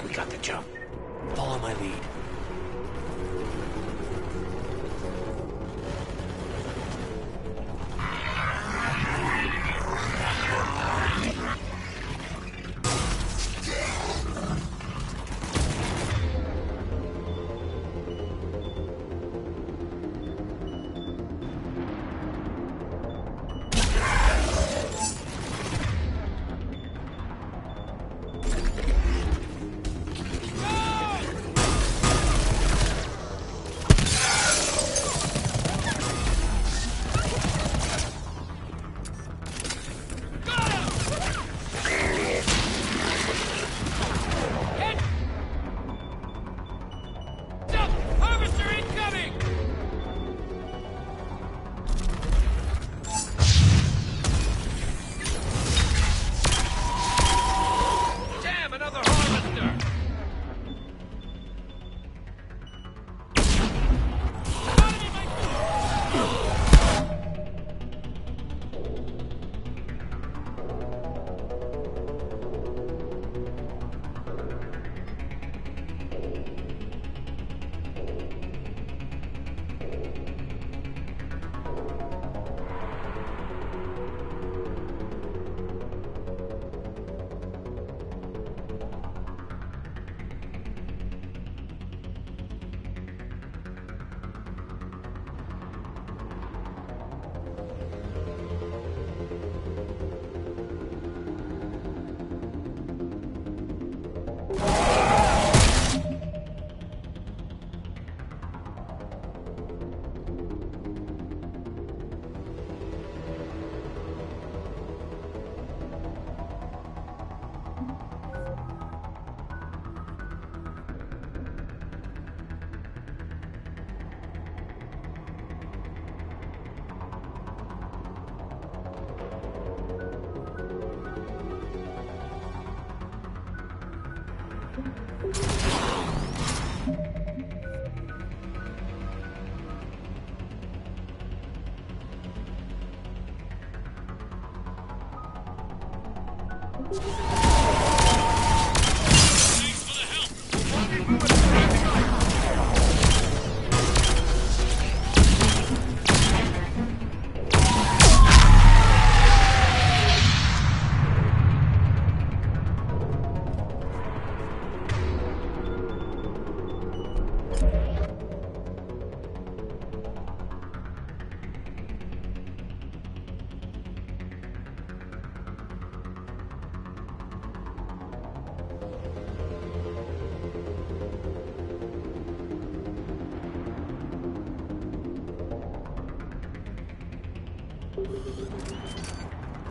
We got the jump. Follow my lead.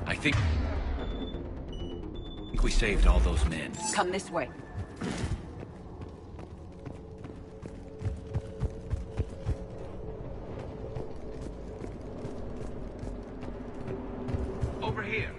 I think we saved all those men. Come this way. Over here.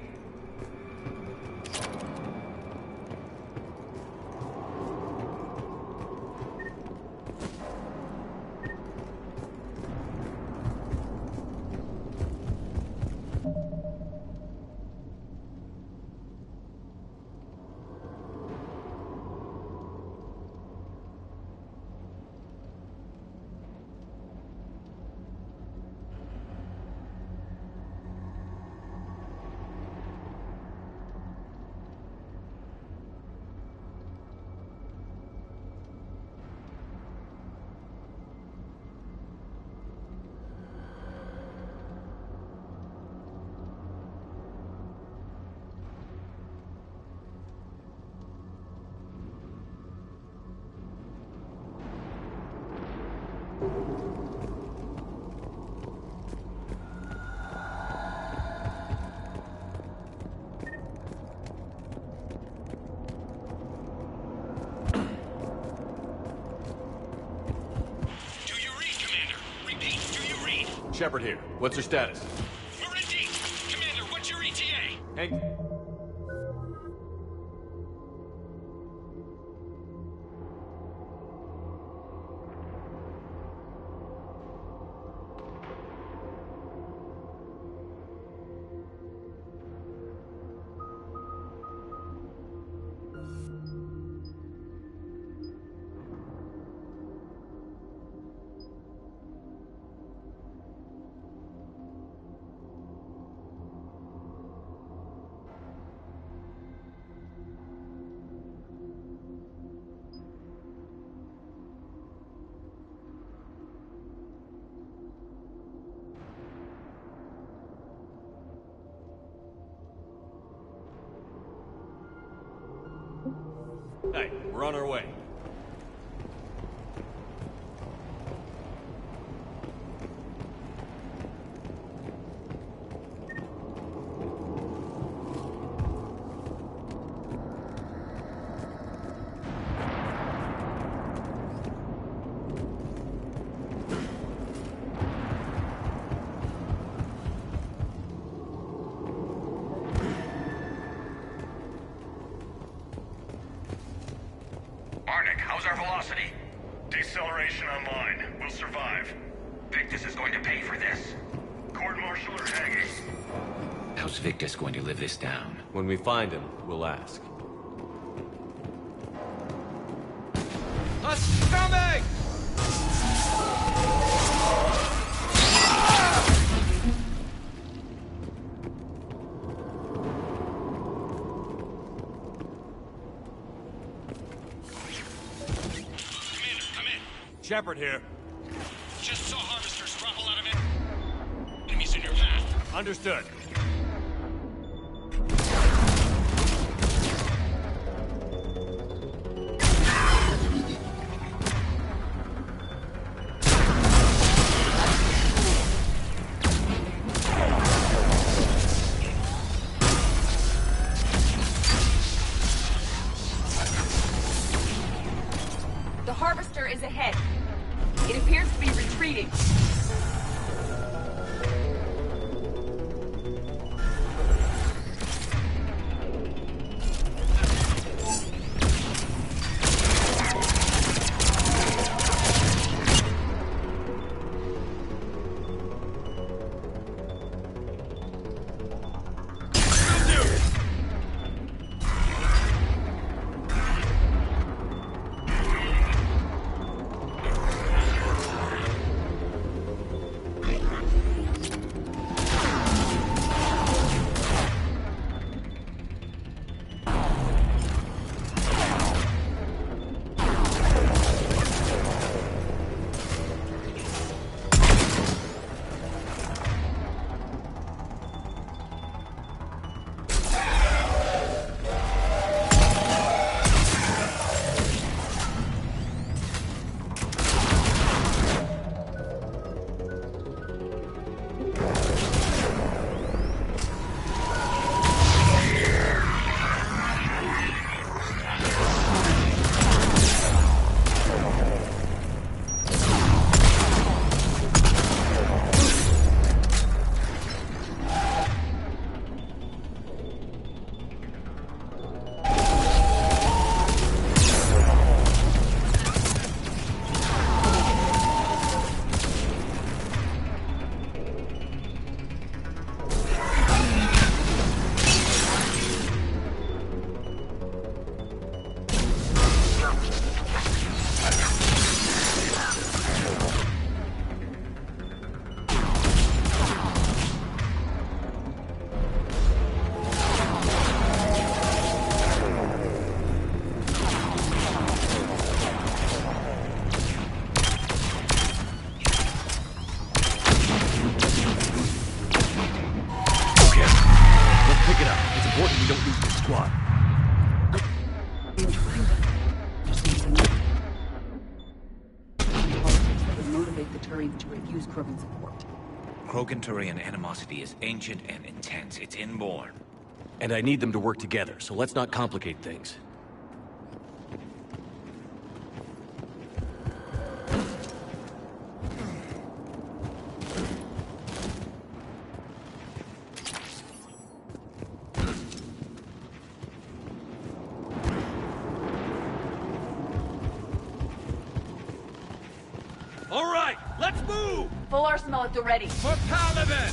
Shepard here. What's your status? We're in deep. Commander, what's your ETA? Hang... Hey, we're on our way. How's our velocity? Deceleration online. We'll survive. Victus is going to pay for this. Court-martial or hanging? How's Victus going to live this down? When we find him, we'll ask. Us coming! Shepard here. Just saw harvesters throttle out of it. Enemies in your path. Understood. The harvester is ahead. It appears to be retreating. Krogan Turian animosity is ancient and intense. It's inborn. And I need them to work together, so let's not complicate things. All right, let's move! Full arsenal at the ready. For Paladin!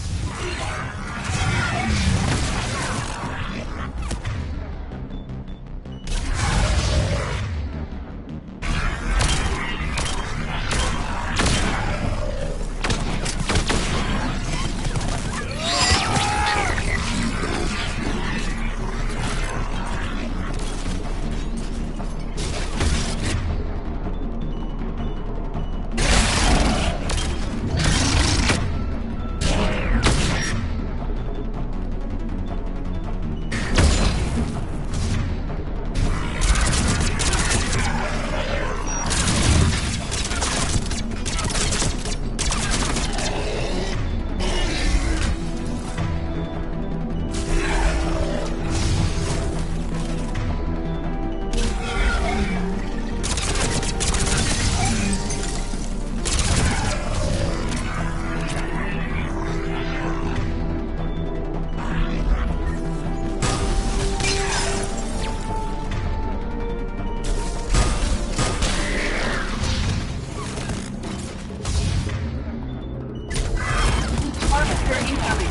Harvester incoming.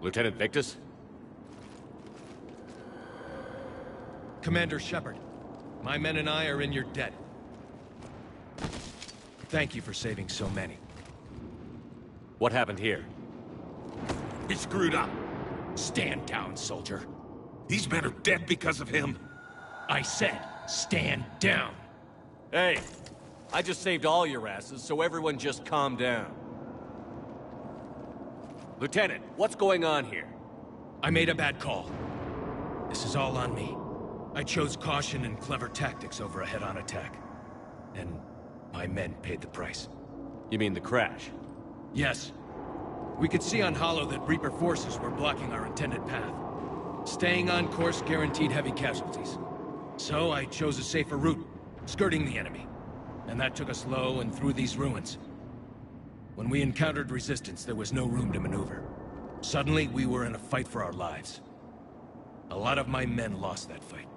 Lieutenant Victus? Commander Shepard, my men and I are in your debt. Thank you for saving so many. What happened here? He screwed up. Stand down, soldier. These men are dead because of him. I said, stand down. Hey, I just saved all your asses, so everyone just calm down. Lieutenant, what's going on here? I made a bad call. This is all on me. I chose caution and clever tactics over a head-on attack. And my men paid the price. You mean the crash? Yes. We could see on Hollow that Reaper forces were blocking our intended path. Staying on course guaranteed heavy casualties. So I chose a safer route, skirting the enemy. And that took us low and through these ruins. When we encountered resistance, there was no room to maneuver. Suddenly, we were in a fight for our lives. A lot of my men lost that fight.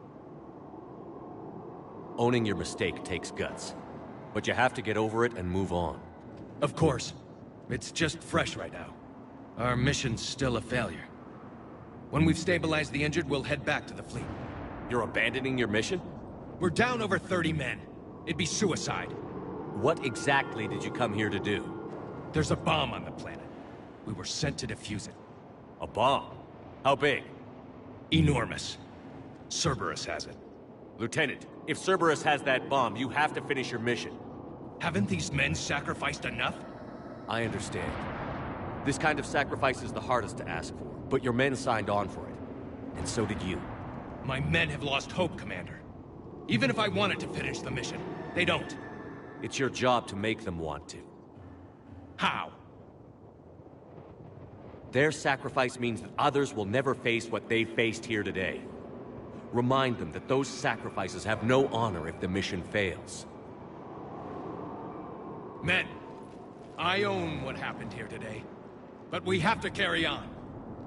Owning your mistake takes guts. But you have to get over it and move on. Of course. It's just fresh right now. Our mission's still a failure. When we've stabilized the injured, we'll head back to the fleet. You're abandoning your mission? We're down over 30 men. It'd be suicide. What exactly did you come here to do? There's a bomb on the planet. We were sent to defuse it. A bomb? How big? Enormous. Cerberus has it. Lieutenant, if Cerberus has that bomb, you have to finish your mission. Haven't these men sacrificed enough? I understand. This kind of sacrifice is the hardest to ask for, but your men signed on for it. And so did you. My men have lost hope, Commander. Even if I wanted to finish the mission, they don't. It's your job to make them want to. How? Their sacrifice means that others will never face what they faced here today. Remind them that those sacrifices have no honor if the mission fails. Men, I own what happened here today. But we have to carry on.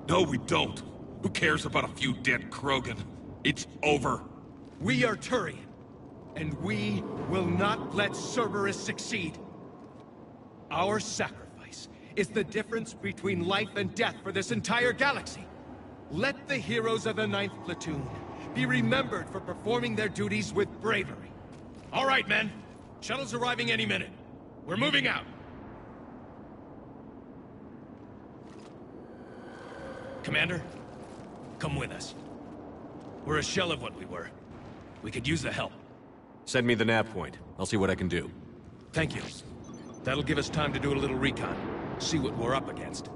No, we don't. Who cares about a few dead Krogan? It's over. We are Turian, and we will not let Cerberus succeed. Our sacrifice is the difference between life and death for this entire galaxy. Let the heroes of the 9th Platoon be remembered for performing their duties with bravery. All right, men. Shuttle's arriving any minute. We're moving out. Commander, come with us. We're a shell of what we were. We could use the help. Send me the nav point. I'll see what I can do. Thank you. That'll give us time to do a little recon. See what we're up against.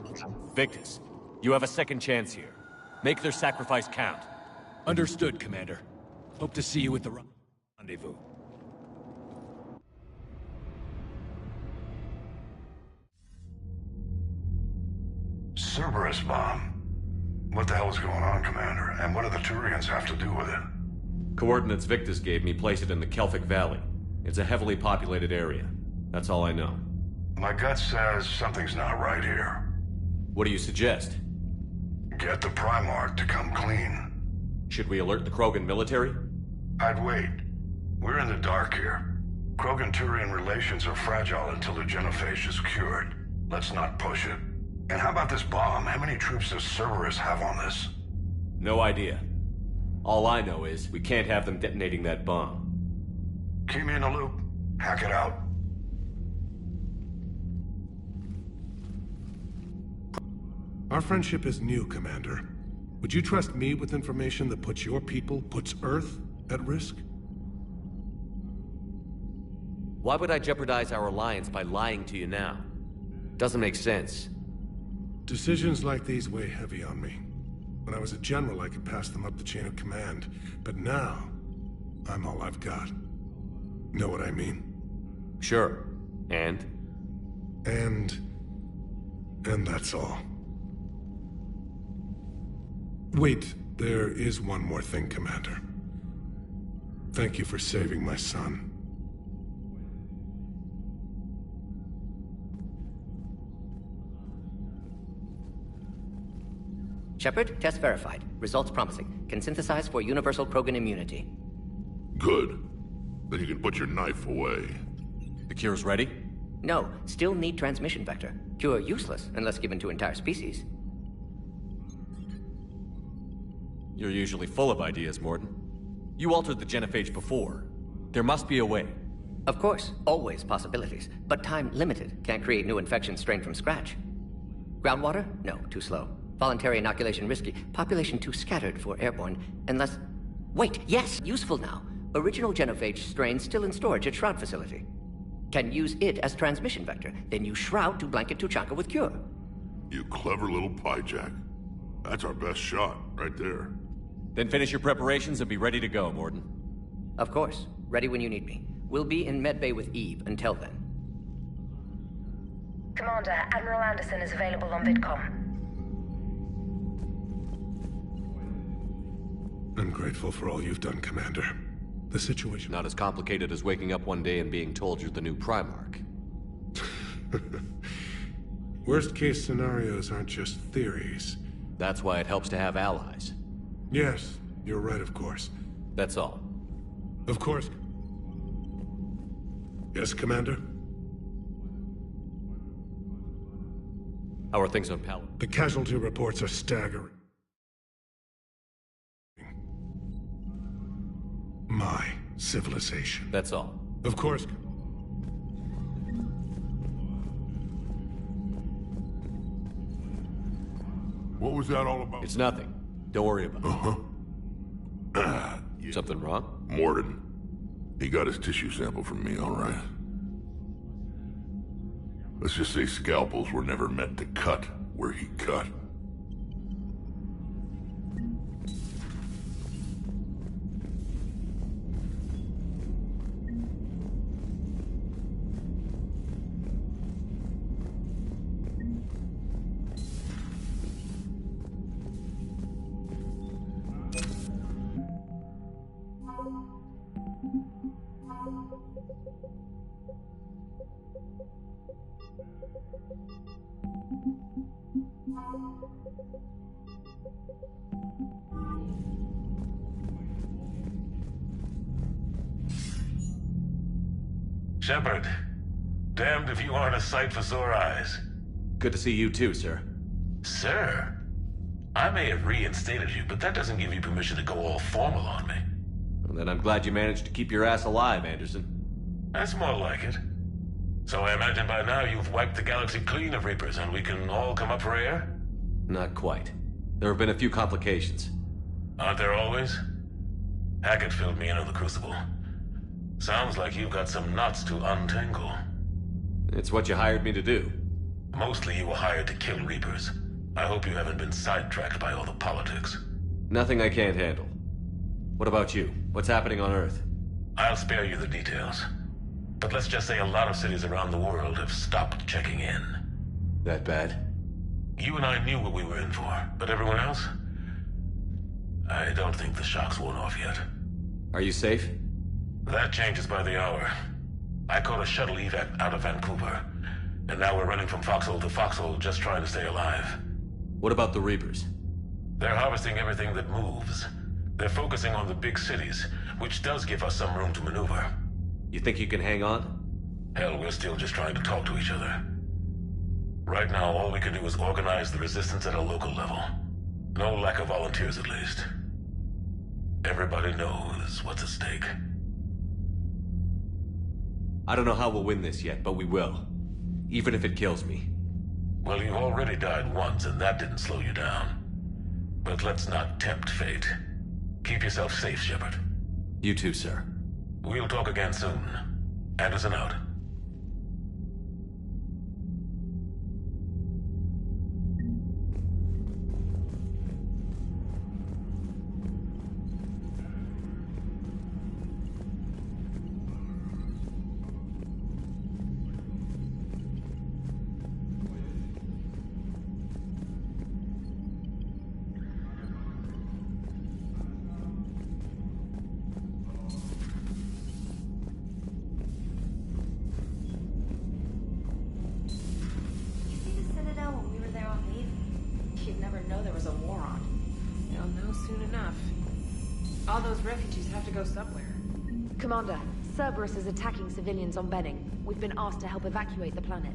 Victus, you have a second chance here. Make their sacrifice count. Understood, Commander. Hope to see you at the rendezvous. Cerberus bomb. What the hell is going on, Commander? And what do the Turians have to do with it? Coordinates Victus gave me place it in the Kelphic Valley. It's a heavily populated area. That's all I know. My gut says something's not right here. What do you suggest? Get the Primarch to come clean. Should we alert the Krogan military? I'd wait. We're in the dark here. Krogan-Turian relations are fragile until the genophage is cured. Let's not push it. And how about this bomb? How many troops does Cerberus have on this? No idea. All I know is we can't have them detonating that bomb. Keep me in the loop. Hack it out. Our friendship is new, Commander. Would you trust me with information that puts your people, puts Earth, at risk? Why would I jeopardize our alliance by lying to you now? Doesn't make sense. Decisions like these weigh heavy on me. When I was a general, I could pass them up the chain of command. But now, I'm all I've got. Know what I mean? Sure. And that's all. Wait, there is one more thing, Commander. Thank you for saving my son. Shepard, test verified. Results promising. Can synthesize for universal Krogan immunity. Good. Then you can put your knife away. the cure's ready? No, still need transmission vector. Cure useless unless given to entire species. You're usually full of ideas, Mordin. You altered the genophage before. There must be a way. Of course, always possibilities, but time limited. Can't create new infections strained from scratch. Groundwater? No, too slow. Voluntary inoculation risky. Population too scattered for airborne, unless... Wait, yes, useful now. Original genophage strain still in storage at Shroud facility. Can use it as transmission vector, then use Shroud to blanket Tuchanka with cure. You clever little piejack. That's our best shot, right there. Then finish your preparations and be ready to go, Mordin. Of course. Ready when you need me. We'll be in medbay with Eve until then. Commander, Admiral Anderson is available on VidCom. I'm grateful for all you've done, Commander. The situation... Not as complicated as waking up one day and being told you're the new Primarch. Worst-case scenarios aren't just theories. That's why it helps to have allies. Yes, you're right, of course. That's all. Of course. Yes, Commander? How are things on Pal? The casualty reports are staggering. My civilization. That's all. Of course. What was that all about? It's nothing. Don't worry about it. Yeah. Something wrong? Mordin. He got his tissue sample from me, all right. Let's just say scalpels were never meant to cut where he cut. Shepard, damned if you aren't a sight for sore eyes. Good to see you too, sir. Sir? I may have reinstated you, but that doesn't give you permission to go all formal on me. Well, then I'm glad you managed to keep your ass alive, Anderson. That's more like it. So I imagine by now you've wiped the galaxy clean of Reapers and we can all come up for air? Not quite. There have been a few complications. Aren't there always? Hackett filled me in on the Crucible. Sounds like you've got some knots to untangle. It's what you hired me to do. Mostly you were hired to kill Reapers. I hope you haven't been sidetracked by all the politics. Nothing I can't handle. What about you? What's happening on Earth? I'll spare you the details. But let's just say a lot of cities around the world have stopped checking in. That bad? You and I knew what we were in for, but everyone else? I don't think the shock's worn off yet. Are you safe? That changes by the hour. I caught a shuttle evac out of Vancouver, and now we're running from foxhole to foxhole just trying to stay alive. What about the Reapers? They're harvesting everything that moves. They're focusing on the big cities, which does give us some room to maneuver. You think you can hang on? Hell, we're still just trying to talk to each other. Right now, all we can do is organize the resistance at a local level. No lack of volunteers, at least. Everybody knows what's at stake. I don't know how we'll win this yet, but we will. Even if it kills me. Well, you already died once, and that didn't slow you down. But let's not tempt fate. Keep yourself safe, Shepard. You too, sir. We'll talk again soon. Anderson out. All those refugees have to go somewhere. Commander, Cerberus is attacking civilians on Benning. We've been asked to help evacuate the planet.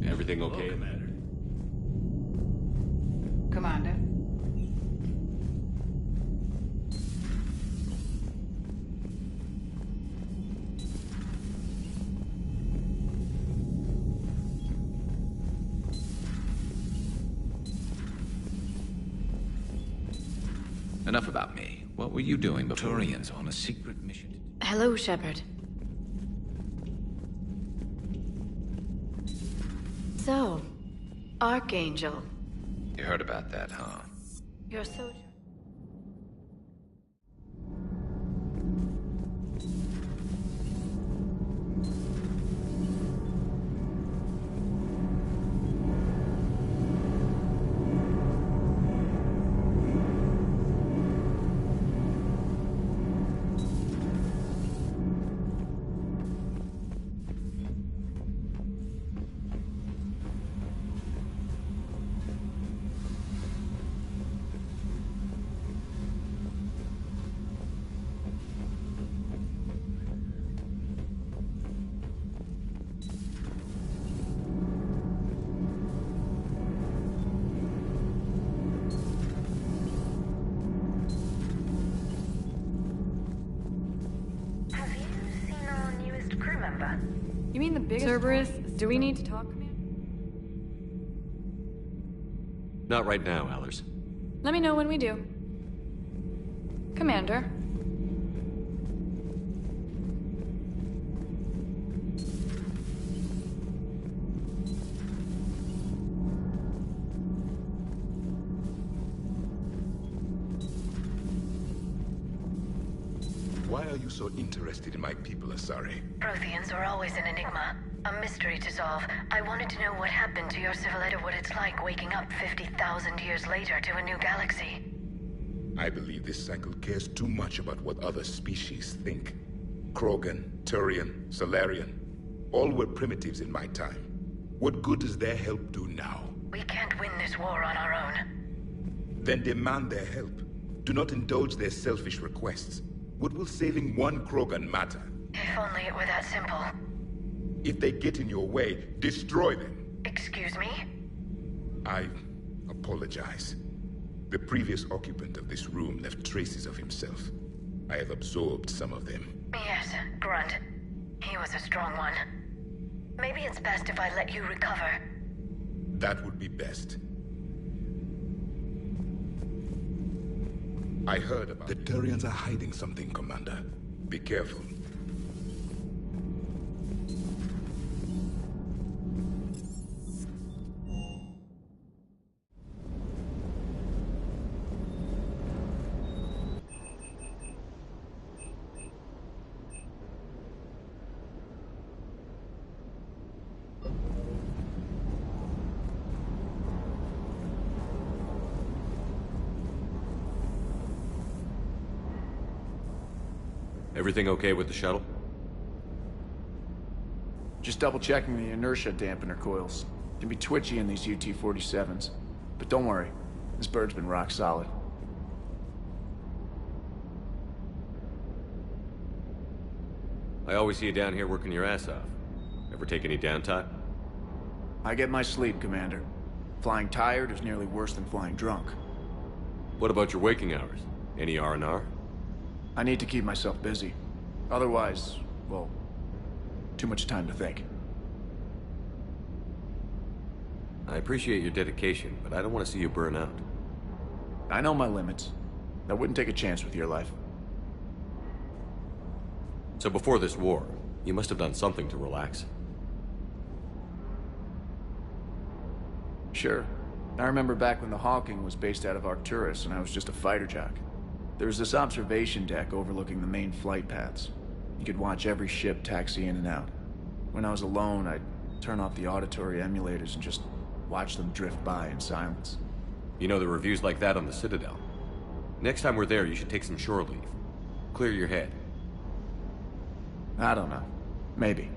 Everything okay? Commander. Commander. Enough about me. What were you doing before? Turians on a secret mission. Hello, Shepard. So, Archangel. You heard about that, huh? You're a soldier. Over. You mean the biggest... Cerberus, do we need to talk, Commander? Not right now, Allers. Let me know when we do. Commander. Why are you so interested in my people, Asari? Protheans are always an enigma. A mystery to solve. I wanted to know what happened to your civilization, what it's like waking up 50,000 years later to a new galaxy. I believe this cycle cares too much about what other species think. Krogan, Turian, Solarian, all were primitives in my time. What good does their help do now? We can't win this war on our own. Then demand their help. Do not indulge their selfish requests. What will saving one Krogan matter? If only it were that simple. If they get in your way, destroy them. Excuse me? I apologize. The previous occupant of this room left traces of himself. I have absorbed some of them. Yes, Grunt. He was a strong one. Maybe it's best if I let you recover. That would be best. I heard about the Turians are hiding something, Commander. Be careful. Everything okay with the shuttle? Just double-checking the inertia dampener coils. Can be twitchy in these UT-47s. But don't worry, this bird's been rock solid. I always see you down here working your ass off. Ever take any downtime? I get my sleep, Commander. Flying tired is nearly worse than flying drunk. What about your waking hours? Any R&R? I need to keep myself busy. Otherwise, well, too much time to think. I appreciate your dedication, but I don't want to see you burn out. I know my limits. I wouldn't take a chance with your life. So before this war, you must have done something to relax. Sure. I remember back when the Hawking was based out of Arcturus and I was just a fighter jock. There was this observation deck overlooking the main flight paths. You could watch every ship taxi in and out. When I was alone, I'd turn off the auditory emulators and just watch them drift by in silence. You know, the reviews like that on the Citadel. Next time we're there, you should take some shore leave. Clear your head. I don't know. Maybe.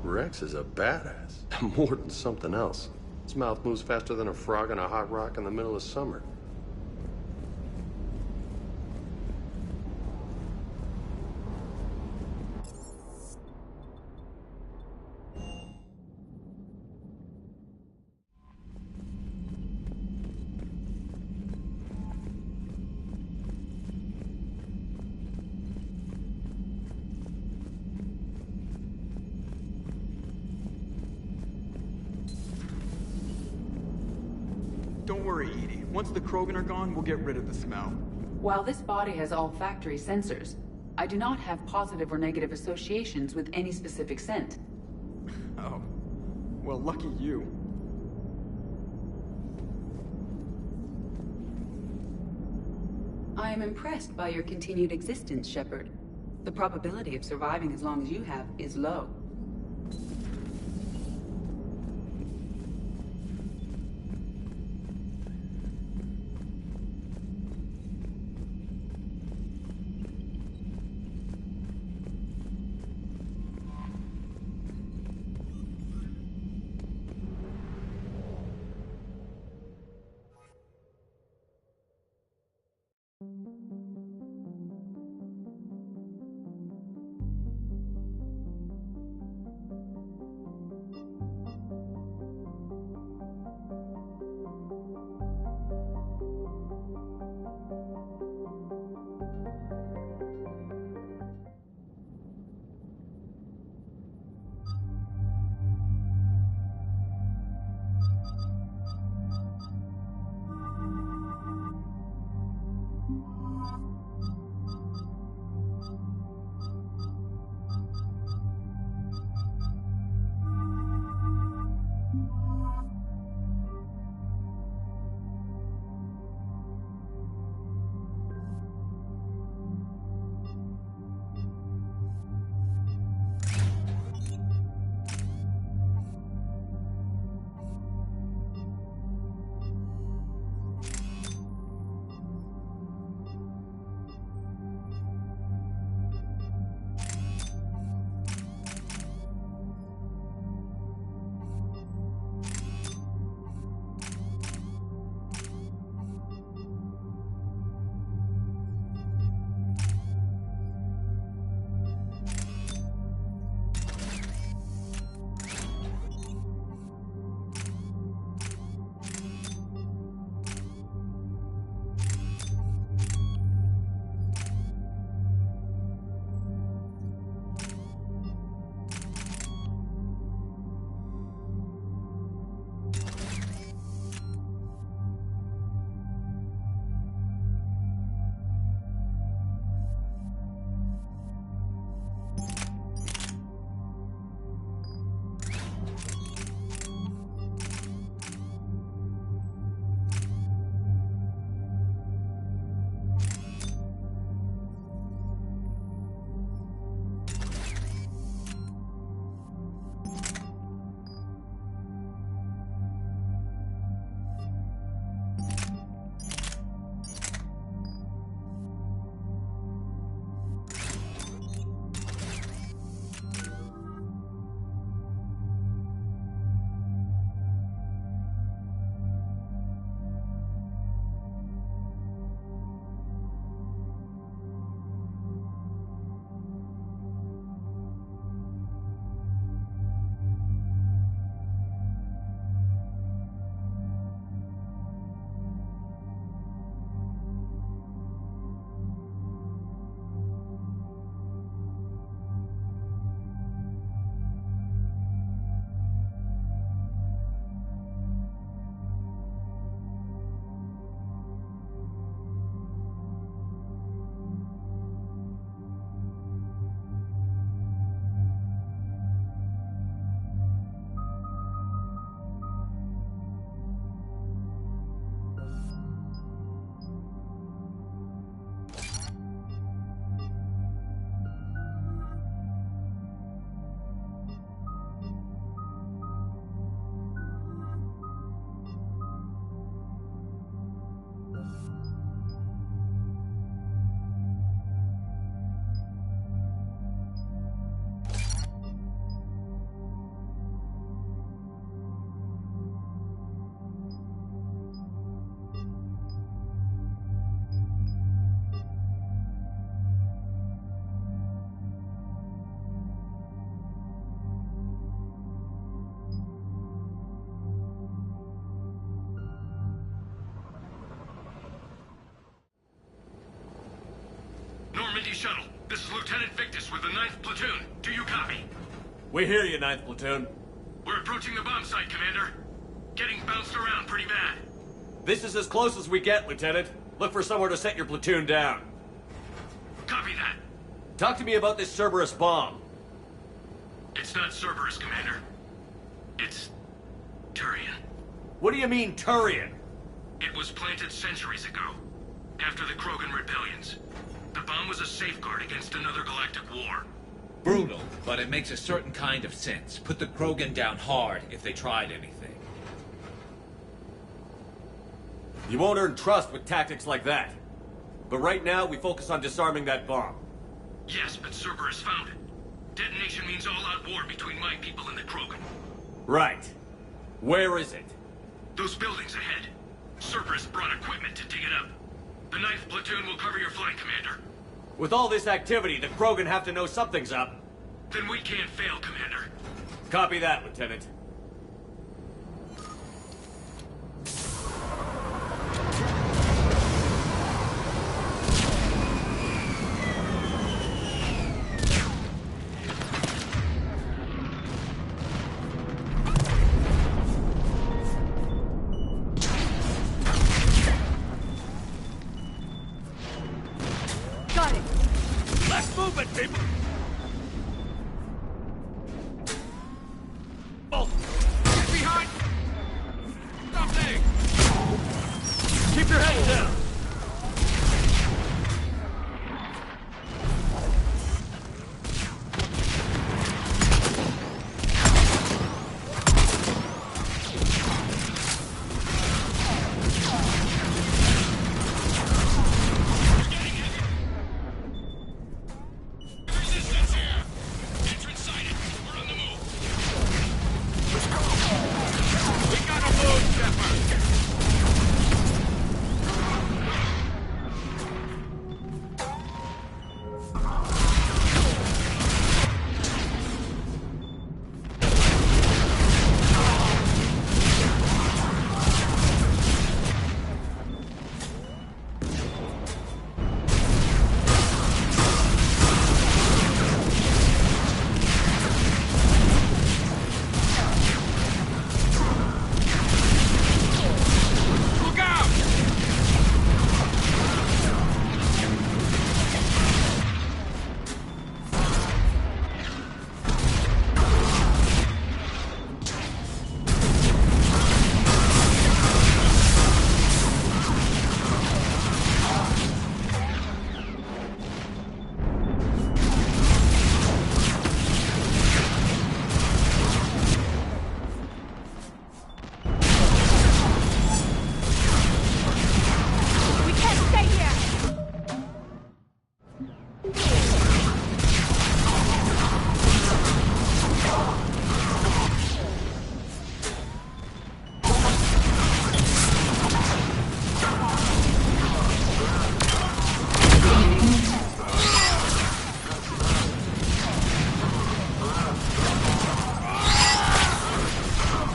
Rex is a badass. More than something else. His mouth moves faster than a frog on a hot rock in the middle of summer. Don't worry, Edie. Once the Krogan are gone, we'll get rid of the smell. While this body has olfactory sensors, I do not have positive or negative associations with any specific scent. Oh. Well, lucky you. I am impressed by your continued existence, Shepard. The probability of surviving as long as you have is low. Normandy Shuttle. This is Lieutenant Victus with the 9th Platoon. Do you copy? We hear you, 9th Platoon. We're approaching the bomb site, Commander. Getting bounced around pretty bad. This is as close as we get, Lieutenant. Look for somewhere to set your platoon down. Copy that. Talk to me about this Cerberus bomb. It's not Cerberus, Commander. It's Turian. What do you mean, Turian? It was planted centuries ago. after the Krogan rebellions. The bomb was a safeguard against another galactic war. Brutal, but it makes a certain kind of sense. Put the Krogan down hard if they tried anything. You won't earn trust with tactics like that. But right now, we focus on disarming that bomb. Yes, but Cerberus found it. Detonation means all-out war between my people and the Krogan. Right. Where is it? Those buildings ahead. Cerberus brought equipment to dig it up. The 9th platoon will cover your flank, Commander. With all this activity, the Krogan have to know something's up. Then we can't fail, Commander. Copy that, Lieutenant. Got it! Less movement, people! Get behind! Stop there! Keep your heads down! Resistance here! Entrance sighted. We're on the move. Let's go! We gotta move, Shepard! Look out! We can't stay here!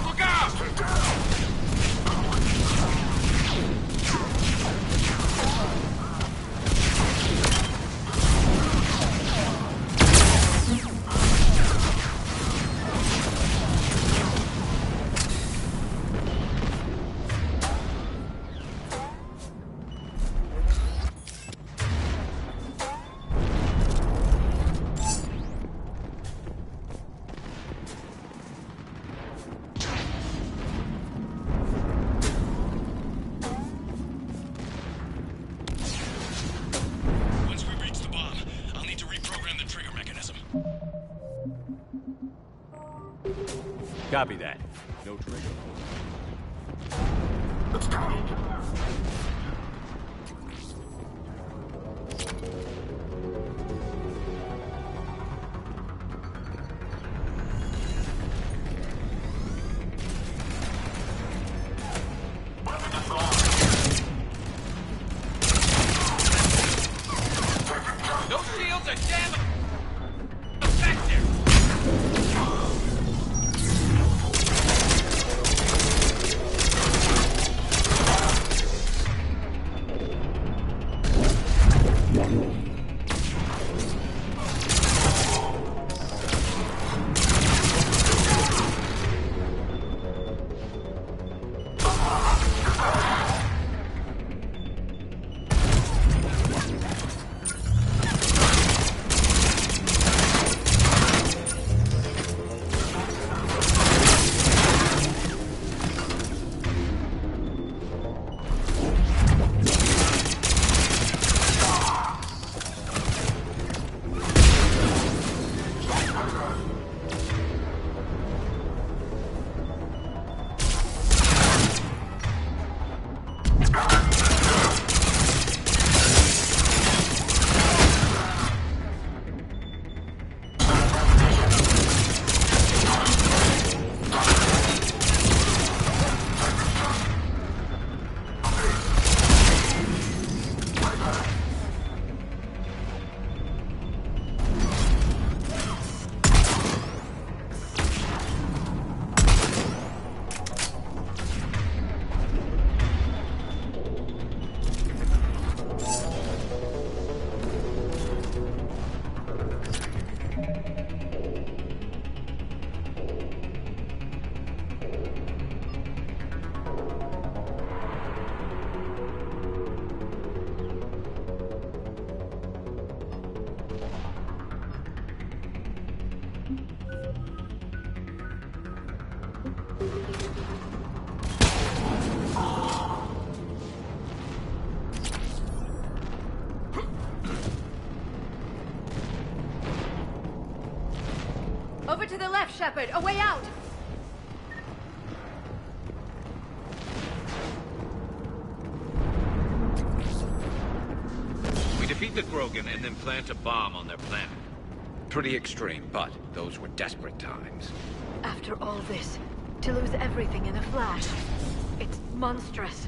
Look out! Once we reach the bomb, I'll need to reprogram the trigger mechanism. Copy that. No trigger. Let's go! Those shields are damn effective! to the left, Shepard. A way out. We defeat the Krogan and then plant a bomb on their planet. Pretty extreme, but those were desperate times. After all this, to lose everything in a flash. It's monstrous.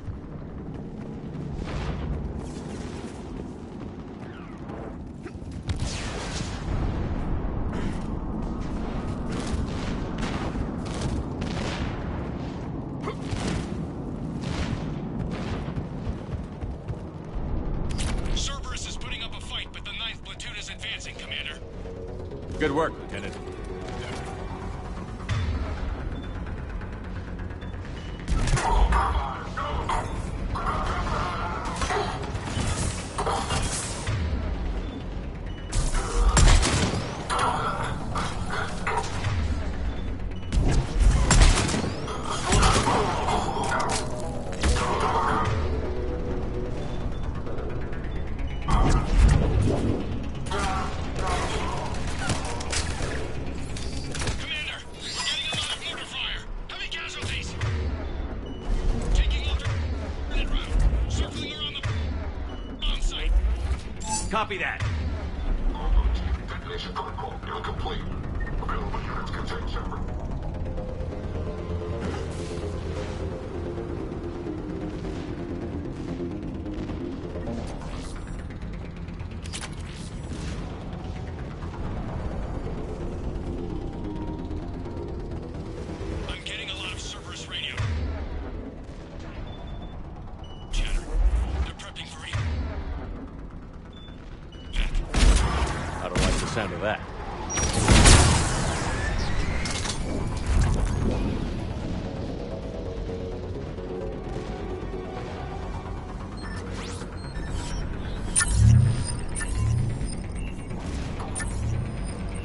Cerberus is putting up a fight, but the 9th platoon is advancing, Commander. Good work, Lieutenant. Copy that. Detonation protocol incomplete. Available units contain Shepard. I'm getting a lot of Cerberus radio. Chatter. They're prepping for I don't like the sound of that.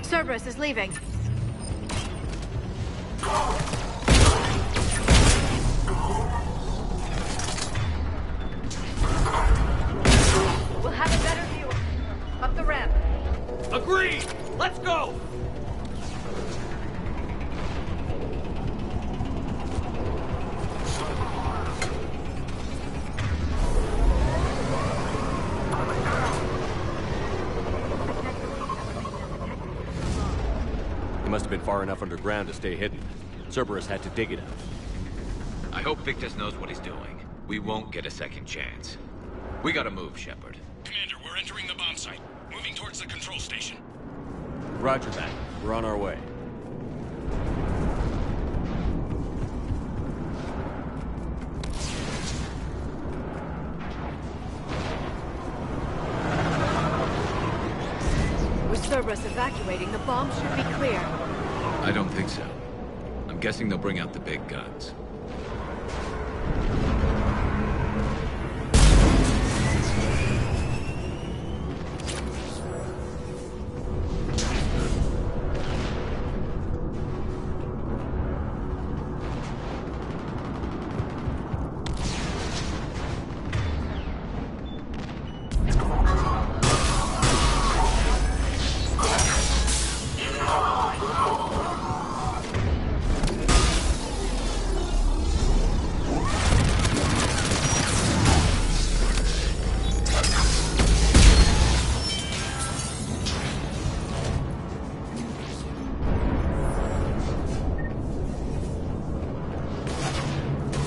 Cerberus is leaving. We'll have a better view up the ramp. Agreed! Let's go! He must have been far enough underground to stay hidden. Cerberus had to dig it out. I hope Victus knows what he's doing. We won't get a second chance. We gotta move, Shepard. Commander, we're entering the bomb site. Moving towards the control station. Roger that. We're on our way. With Cerberus evacuating, the bomb should be clear. I don't think so. I'm guessing they'll bring out the big guns.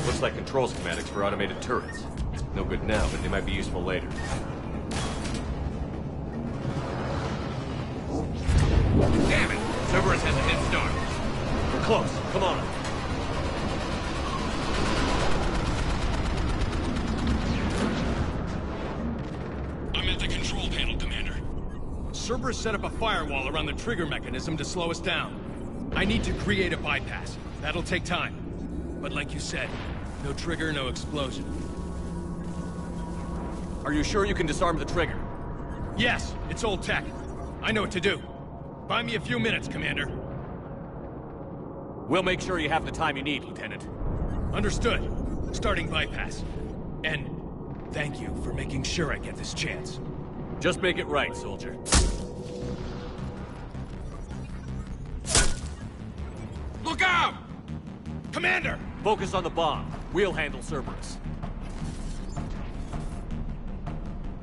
Looks like control schematics for automated turrets. No good now, but they might be useful later. Damn it! Cerberus has a head start. We're close. Come on. I'm at the control panel, Commander. Cerberus set up a firewall around the trigger mechanism to slow us down. I need to create a bypass. That'll take time. But like you said, no trigger, no explosion. Are you sure you can disarm the trigger? Yes, it's old tech. I know what to do. Buy me a few minutes, Commander. We'll make sure you have the time you need, Lieutenant. Understood. Starting bypass. And thank you for making sure I get this chance. Just make it right, soldier. Commander! Focus on the bomb. We'll handle Cerberus.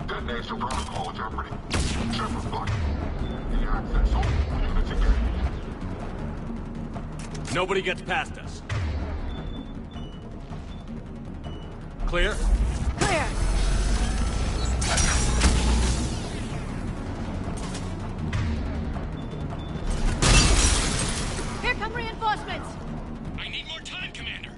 Detonation protocol interpreting. Shepard block. The access only units engaged. Nobody gets past us. Clear? Clear! Here come reinforcements! I need more time, Commander.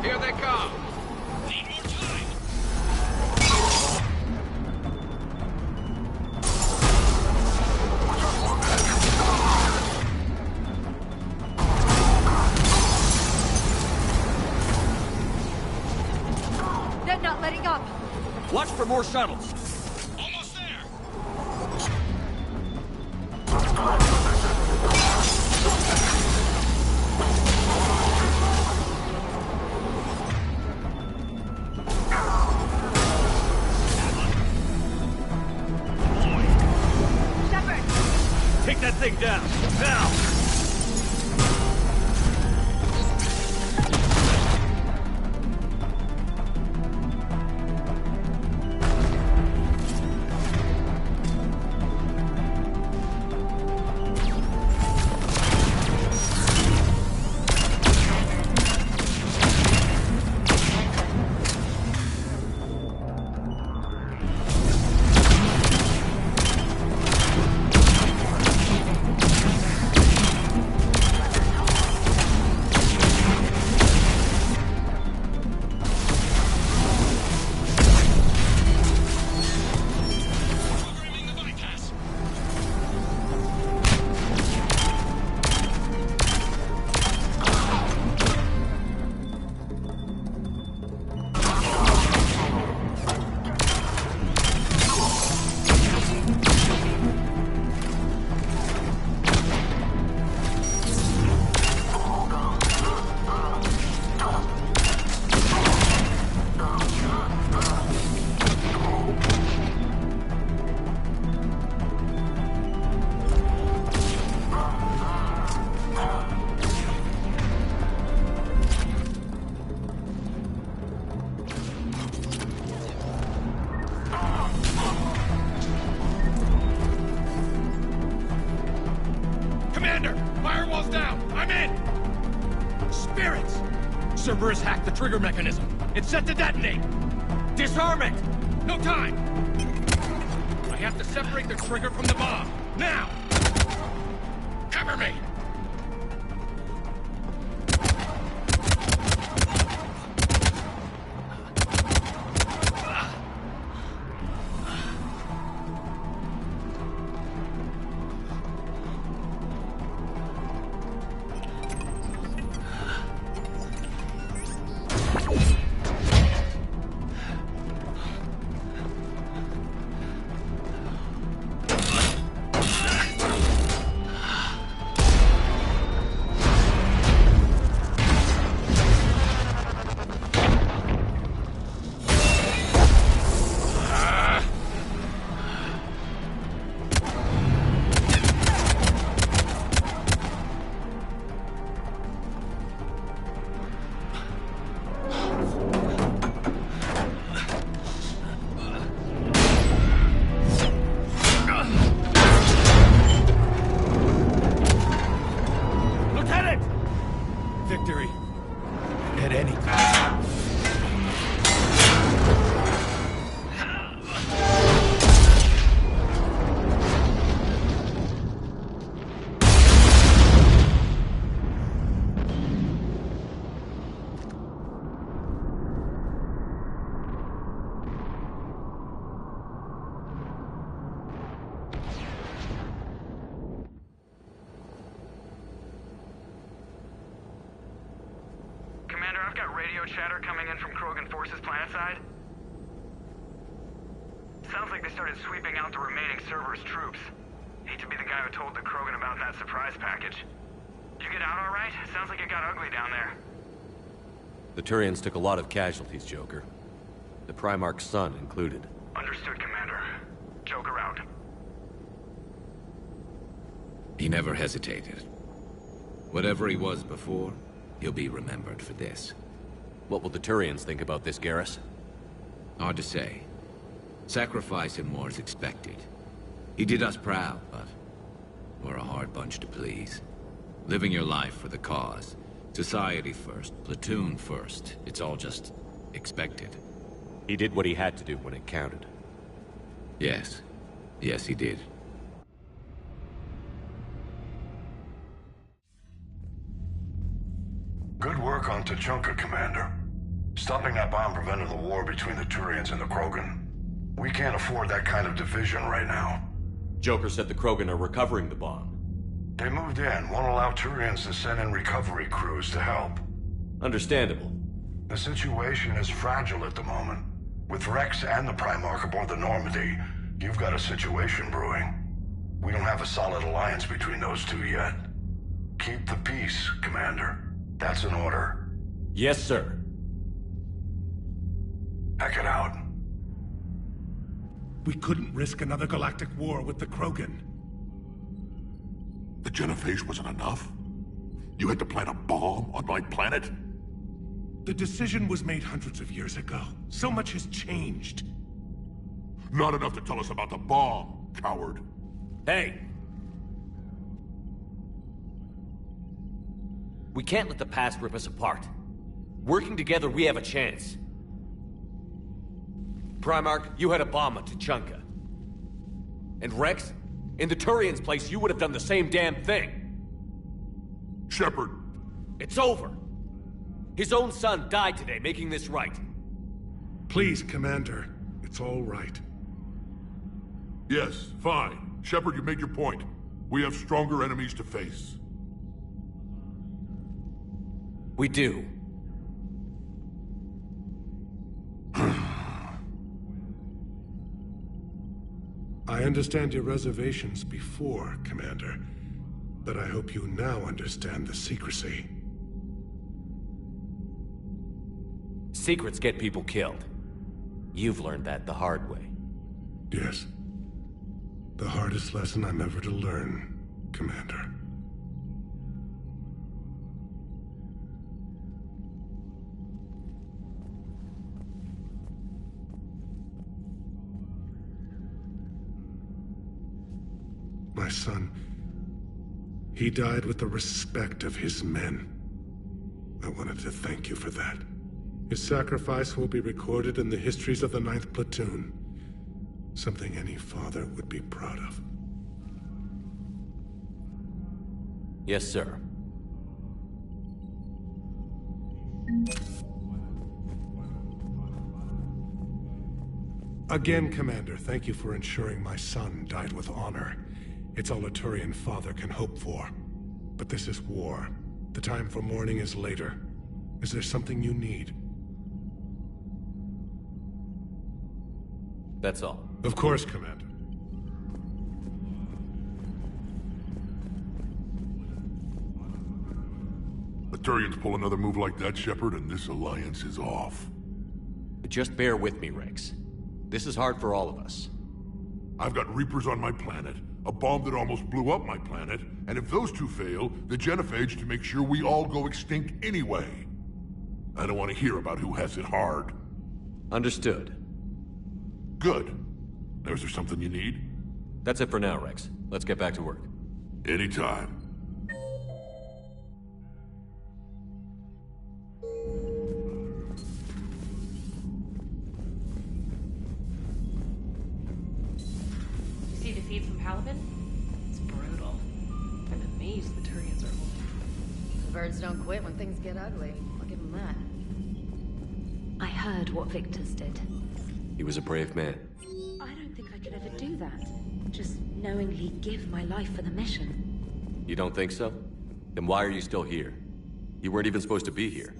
Here they come. Need more time. They're not letting up! Watch for more shuttles. Almost there. Shepard! Take that thing down. Now! Programming the bypass. Commander! Firewall's down! I'm in! Spirits! Cerberus hacked the trigger mechanism. It's set to detonate! Disarm it! No time! I have to separate the trigger from the bomb. Now! Cover me! I've got radio chatter coming in from Krogan forces planetside. Sounds like they started sweeping out the remaining Cerberus troops. Hate to be the guy who told the Krogan about that surprise package. Did you get out all right? Sounds like it got ugly down there. The Turians took a lot of casualties, Joker. The Primarch's son included. Understood, Commander. Joker out. He never hesitated. Whatever he was before, he'll be remembered for this. What will the Turians think about this, Garrus? Hard to say. Sacrifice him more is expected. He did us proud, but we're a hard bunch to please. Living your life for the cause. Society first, platoon first. It's all just expected. He did what he had to do when it counted. Yes. Yes, he did. Good work on Tuchanka, Commander. Stopping that bomb prevented the war between the Turians and the Krogan. We can't afford that kind of division right now. Joker said the Krogan are recovering the bomb. They moved in. Won't allow Turians to send in recovery crews to help. Understandable. The situation is fragile at the moment. With Rex and the Primarch aboard the Normandy, you've got a situation brewing. We don't have a solid alliance between those two yet. Keep the peace, Commander. That's an order. Yes, sir. Pack it out. We couldn't risk another galactic war with the Krogan. The Genophage wasn't enough? You had to plant a bomb on my planet? The decision was made hundreds of years ago. So much has changed. Not enough to tell us about the bomb, coward. Hey! We can't let the past rip us apart. Working together, we have a chance. Primarch, you had a bomb on Tuchanka. And Rex, in the Turians' place, you would have done the same damn thing. Shepard. It's over. His own son died today, making this right. Please, Commander. It's all right. Yes, fine. Shepard, you made your point. We have stronger enemies to face. We do. I understand your reservations before, Commander, but I hope you now understand the secrecy. Secrets get people killed. You've learned that the hard way. Yes. The hardest lesson I'm ever to learn, Commander. My son, he died with the respect of his men. I wanted to thank you for that. His sacrifice will be recorded in the histories of the 9th Platoon. Something any father would be proud of. Yes, sir. Again, Commander, thank you for ensuring my son died with honor. It's all a Turian father can hope for. But this is war. The time for mourning is later. Is there something you need? That's all. Of course, Commander. The Turians pull another move like that, Shepard, and this alliance is off. Just bear with me, Rex. This is hard for all of us. I've got Reapers on my planet, a bomb that almost blew up my planet, and if those two fail, the Genophage to make sure we all go extinct anyway. I don't want to hear about who has it hard. Understood. Good. Now, is there something you need? That's it for now, Rex. Let's get back to work. Anytime. See the feed from Halibin? It's brutal. I'm amazed the Turians are holding. The birds don't quit when things get ugly. I'll give them that. I heard what Victor's did. He was a brave man. I don't think I could ever do that. Just knowingly give my life for the mission. You don't think so? Then why are you still here? You weren't even supposed to be here.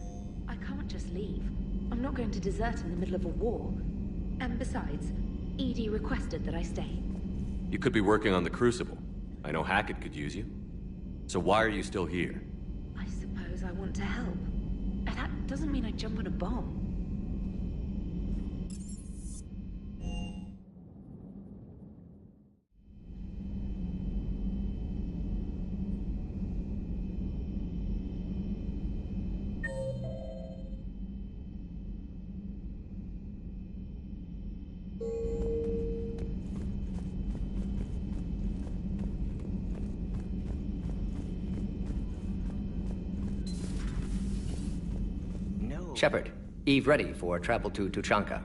I can't can't just leave. I'm not going to desert in the middle of a war. And besides, ED requested that I stay. You could be working on the Crucible. I know Hackett could use you. So why are you still here? I suppose I want to help. And that doesn't mean I jump on a bomb. Shepard, Eve ready for travel to Tuchanka.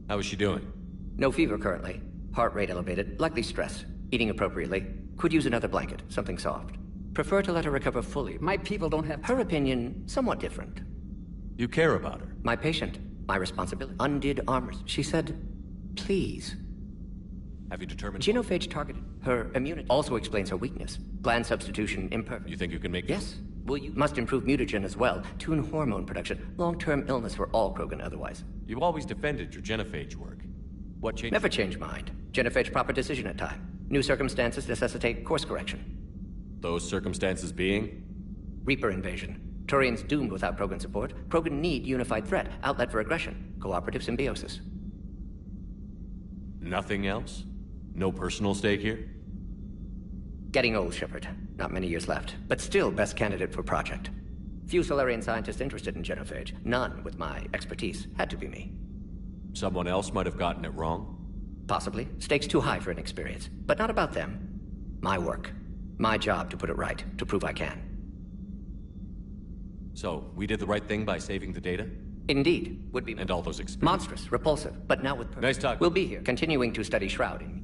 How is she doing? No fever currently. Heart rate elevated, likely stress. Eating appropriately. Could use another blanket, something soft. Prefer to let her recover fully. My people don't have... Her opinion, somewhat different. You care about her? My patient, my responsibility. Undid armors. She said, please. Have you determined... Genophage targeted. Her immunity also explains her weakness. Gland substitution imperfect. You think you can make... Yes. Well, you must improve mutagen as well. Tune hormone production. Long-term illness for all Krogan otherwise. You've always defended your genophage work. What changed? Never change mind. Genophage proper decision at time. New circumstances necessitate course correction. Those circumstances being? Reaper invasion. Turians doomed without Krogan support. Krogan need unified threat. Outlet for aggression. Cooperative symbiosis. Nothing else? No personal stake here? Getting old, Shepard. Not many years left, but still best candidate for project. Few Solarian scientists interested in genophage. None with my expertise. Had to be me. Someone else might have gotten it wrong? Possibly. Stakes too high for inexperience. But not about them. My work. My job to put it right, to prove I can. So, we did the right thing by saving the data? Indeed. Would be... And all those experiments? Monstrous, repulsive, but now with purpose. Nice talk. We'll be here, continuing to study shrouding.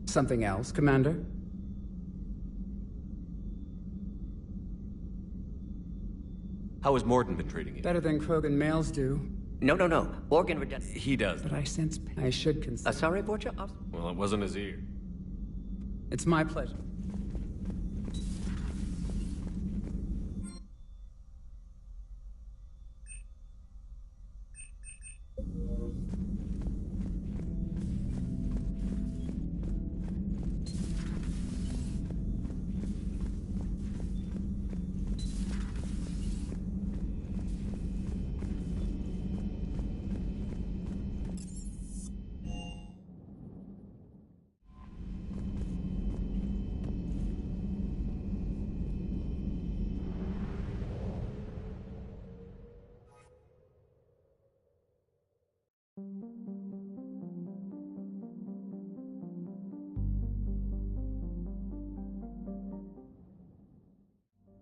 Something else, Commander? How has Morden been treating you? Better than Krogan males do. No. Organ redemption. He does. But I sense pain. I should consider. Sorry, Borgia? Well, it wasn't his ear. It's my pleasure.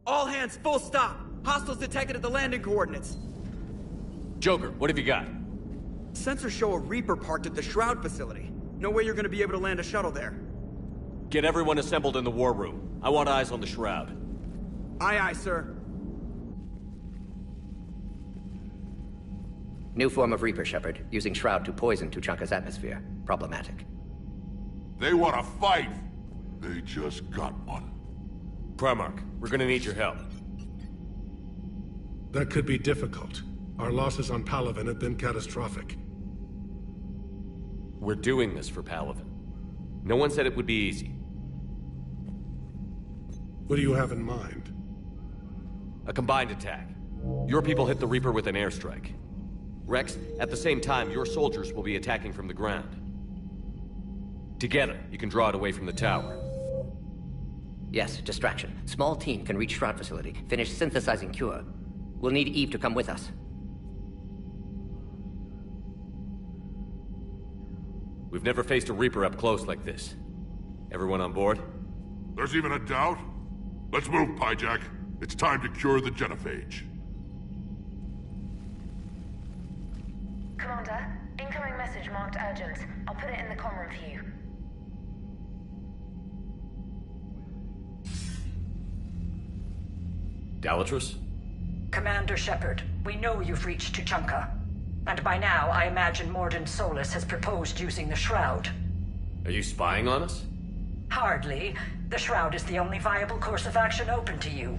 All hands, full stop! Hostiles detected at the landing coordinates. Joker, what have you got? Sensors show a Reaper parked at the Shroud facility. No way you're gonna be able to land a shuttle there. Get everyone assembled in the war room. I want eyes on the Shroud. Aye, sir. New form of Reaper, Shepard. Using Shroud to poison Tuchanka's atmosphere. Problematic. They want to fight! They just got one. Primarch, we're gonna need your help. That could be difficult. Our losses on Palaven have been catastrophic. We're doing this for Palaven. No one said it would be easy. What do you have in mind? A combined attack. Your people hit the Reaper with an airstrike. Rex, at the same time, your soldiers will be attacking from the ground. Together, you can draw it away from the tower. Yes, distraction. Small team can reach Shroud facility, finish synthesizing cure. We'll need Eve to come with us. We've never faced a Reaper up close like this. Everyone on board? There's even a doubt? Let's move, Pyjack. It's time to cure the genophage. Commander, incoming message marked urgent. I'll put it in the comm room for you. Dalatrus? Commander Shepard, we know you've reached Tuchanka. And by now, I imagine Morden Solus has proposed using the Shroud. Are you spying on us? Hardly. The Shroud is the only viable course of action open to you.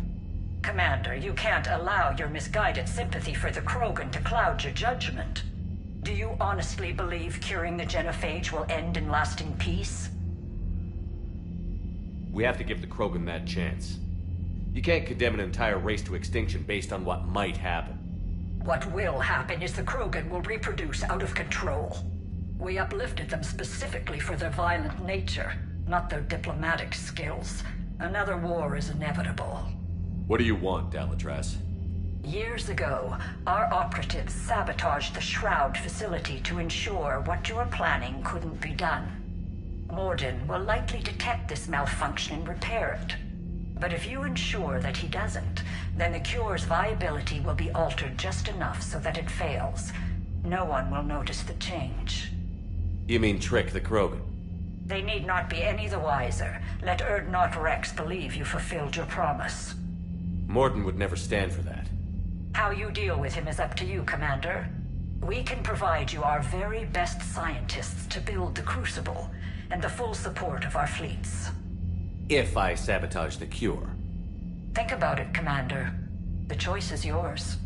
Commander, you can't allow your misguided sympathy for the Krogan to cloud your judgment. Do you honestly believe curing the genophage will end in lasting peace? We have to give the Krogan that chance. You can't condemn an entire race to extinction based on what might happen. What will happen is the Krogan will reproduce out of control. We uplifted them specifically for their violent nature, not their diplomatic skills. Another war is inevitable. What do you want, Dalatras? Years ago, our operatives sabotaged the Shroud facility to ensure what you are planning couldn't be done. Morden will likely detect this malfunction and repair it. But if you ensure that he doesn't, then the cure's viability will be altered just enough so that it fails. No one will notice the change. You mean trick the Krogan? They need not be any the wiser. Let Urdnot Rex believe you fulfilled your promise. Morden would never stand for that. How you deal with him is up to you, Commander. We can provide you our very best scientists to build the Crucible, and the full support of our fleets. If I sabotage the cure. Think about it, Commander. The choice is yours.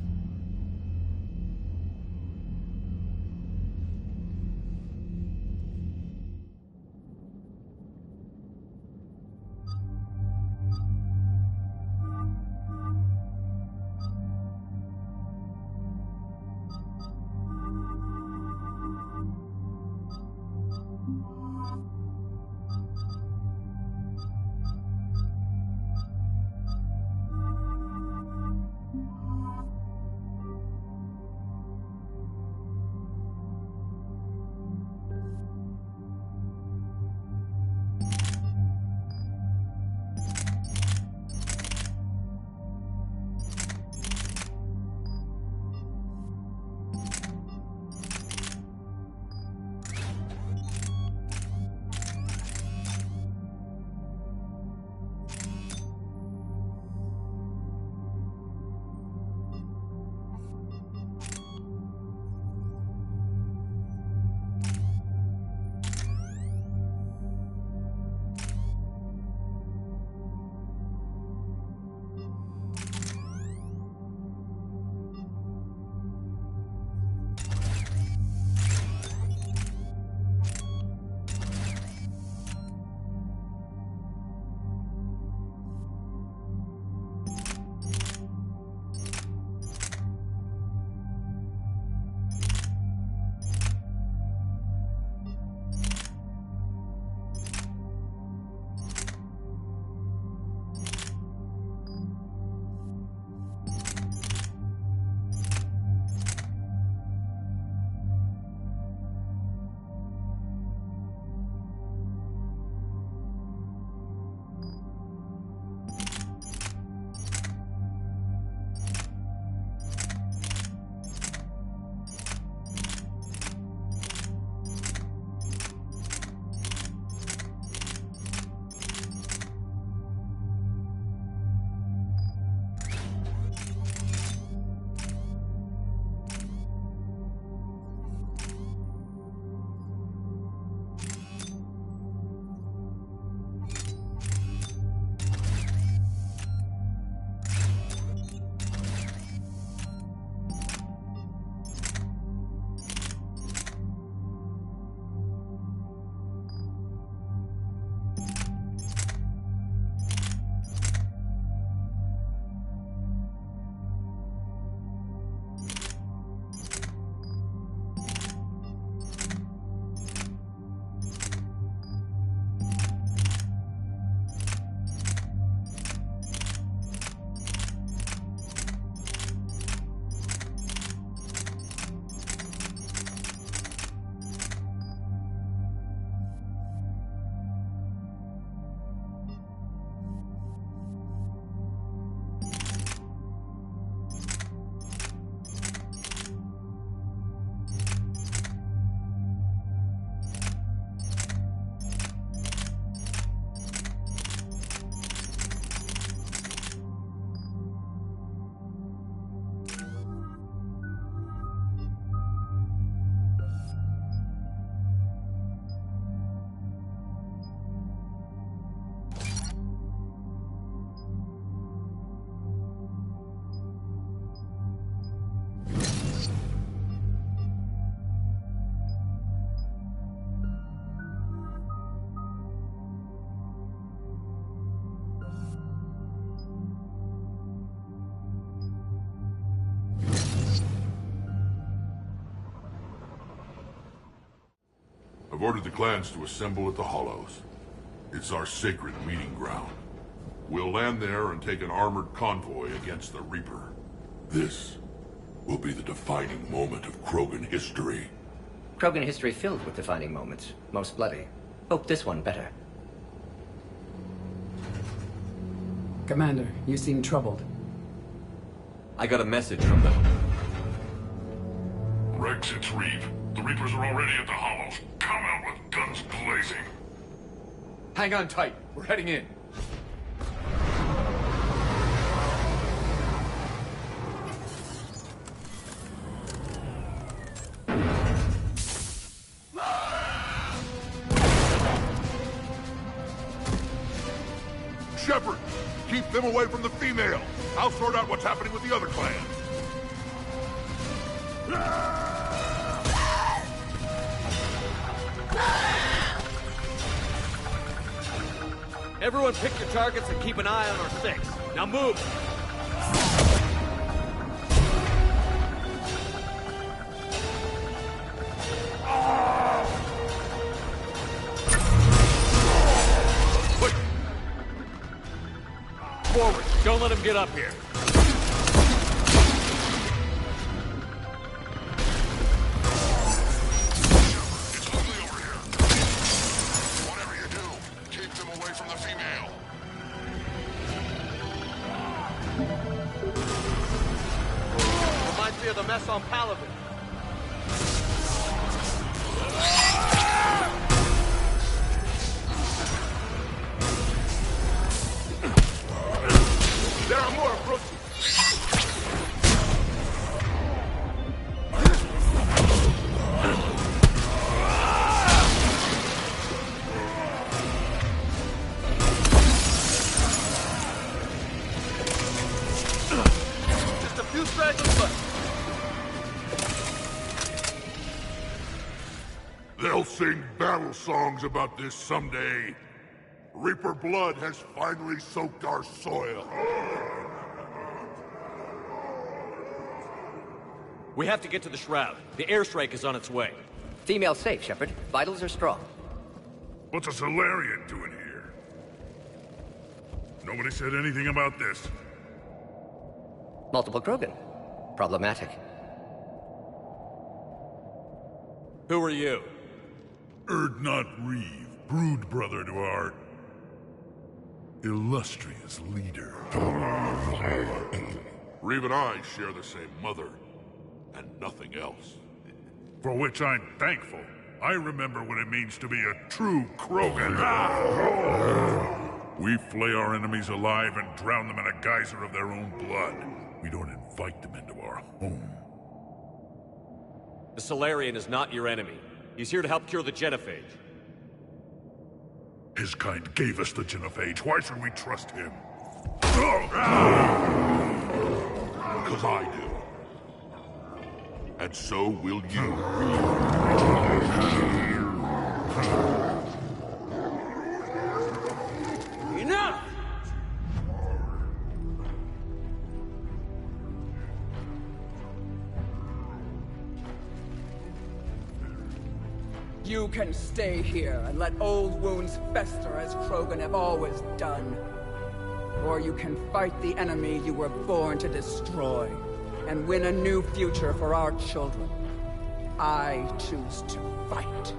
I've ordered the clans to assemble at the Hollows. It's our sacred meeting ground. We'll land there and take an armored convoy against the Reaper. This will be the defining moment of Krogan history. Krogan history filled with defining moments, most bloody. Hope this one better. Commander, you seem troubled. I got a message from them. Rex, it's Reeve. The Reapers are already at the Hollows. Come out with guns blazing. Hang on tight. We're heading in. Shepard, keep them away from the female. I'll sort out what's happening with the other clans. Everyone pick your targets and keep an eye on our 6. Now move! Quick! Forward! Don't let him get up here. The mess on Paladin. There are more approaching. Just a few stragglers left. They'll sing battle songs about this someday. Reaper blood has finally soaked our soil. We have to get to the Shroud. The airstrike is on its way. Female safe, Shepard. Vitals are strong. What's a Solarian doing here? Nobody said anything about this. Multiple Krogan. Problematic. Who are you? Erdnot Reeve, brood brother to our illustrious leader. Reeve and I share the same mother, and nothing else. For which I'm thankful. I remember what it means to be a true Krogan. We flay our enemies alive and drown them in a geyser of their own blood. We don't invite them into our home. The Solarian is not your enemy. He's here to help cure the genophage. His kind gave us the genophage. Why should we trust him? Because I do. And so will you. Enough! You can stay here and let old wounds fester as Krogan have always done. Or you can fight the enemy you were born to destroy, and win a new future for our children. I choose to fight.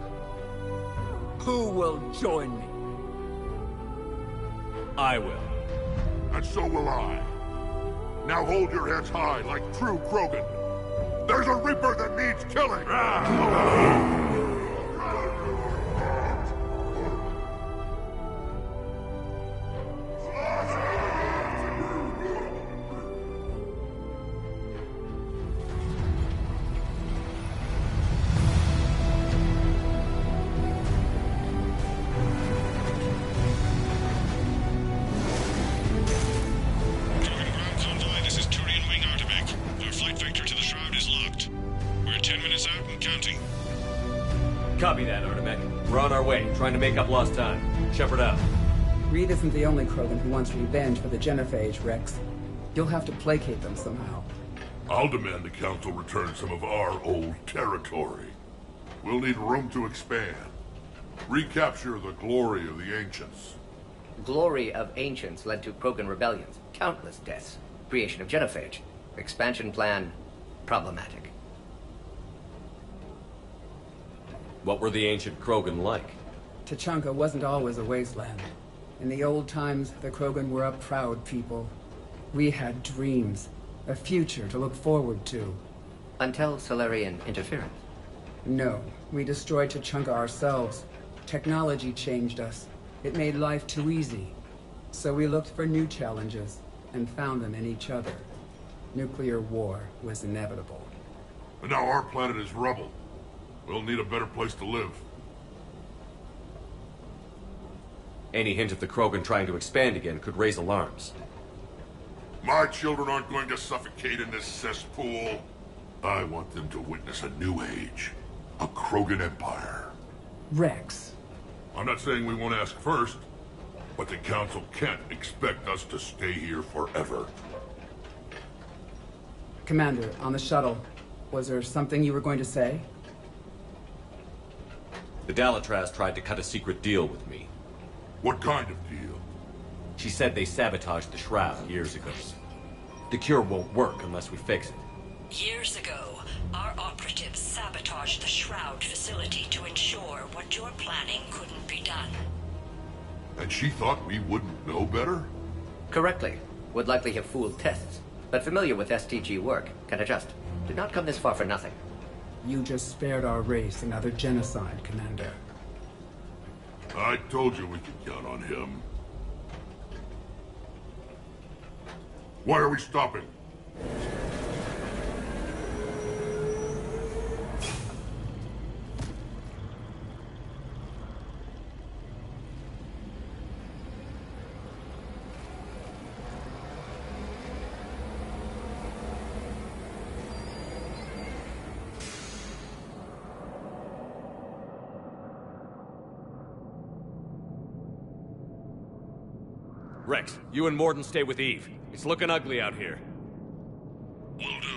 Who will join me? I will. And so will I. Now hold your heads high like true Krogan. There's a Reaper that needs killing! Copy that, Artemec. We're on our way, trying to make up lost time. Shepard out. Reed isn't the only Krogan who wants revenge for the genophage, Rex. You'll have to placate them somehow. I'll demand the Council return some of our old territory. We'll need room to expand. Recapture the glory of the Ancients. Glory of Ancients led to Krogan rebellions, countless deaths, creation of genophage, expansion plan, problematic. What were the ancient Krogan like? Tuchanka wasn't always a wasteland. In the old times, the Krogan were a proud people. We had dreams, a future to look forward to. Until Solarian interference? No, we destroyed Tuchanka ourselves. Technology changed us. It made life too easy. So we looked for new challenges, and found them in each other. Nuclear war was inevitable. And now our planet is rubble. We'll need a better place to live. Any hint of the Krogan trying to expand again could raise alarms. My children aren't going to suffocate in this cesspool. I want them to witness a new age. A Krogan empire. Rex. I'm not saying we won't ask first, but the Council can't expect us to stay here forever. Commander, on the shuttle, was there something you were going to say? The Dalatraz tried to cut a secret deal with me. What kind of deal? She said they sabotaged the Shroud years ago. The cure won't work unless we fix it. Years ago, our operatives sabotaged the Shroud facility to ensure what you're planning couldn't be done. And she thought we wouldn't know better? Correctly. Would likely have fooled tests, but familiar with STG work, can adjust. Did not come this far for nothing. You just spared our race another genocide, Commander. I told you we could count on him. Why are we stopping? Rex, you and Morden stay with Eve. It's looking ugly out here. Will do.